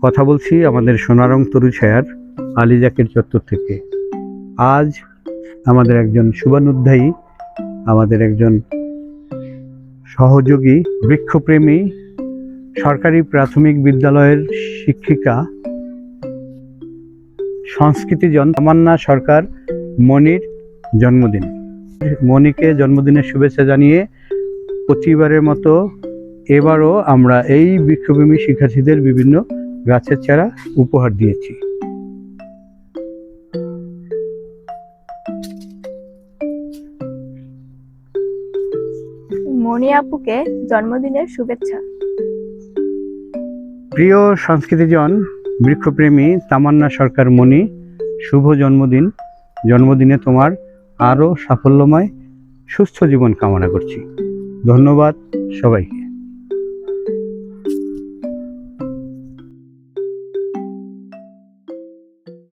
কথা বলছি আমাদের সোনারং তরুছায়ার আলী জাকের চত্বর থেকে। আজ আমাদের একজন শুভানুধ্যায়ী, আমাদের একজন সহযোগী, বৃক্ষপ্রেমী সরকারি প্রাথমিক বিদ্যালয়ের শিক্ষিকা, সংস্কৃতিজন তামান্না সরকার মনির জন্মদিন। মনিকে জন্মদিনের শুভেচ্ছা জানিয়ে প্রতিবারের মতো এবারও আমরা এই বৃক্ষপ্রেমী শিক্ষার্থীদের বিভিন্ন গাছের চারা উপহার দিয়েছি। মনি আপুকে জন্মদিনের শুভেচ্ছা। প্রিয় সংস্কৃতিজন, বৃক্ষপ্রেমী তামান্না সরকার মনি, শুভ জন্মদিন। জন্মদিনে তোমার আরও সাফল্যময় সুস্থ জীবন কামনা করছি। ধন্যবাদ সবাইকে।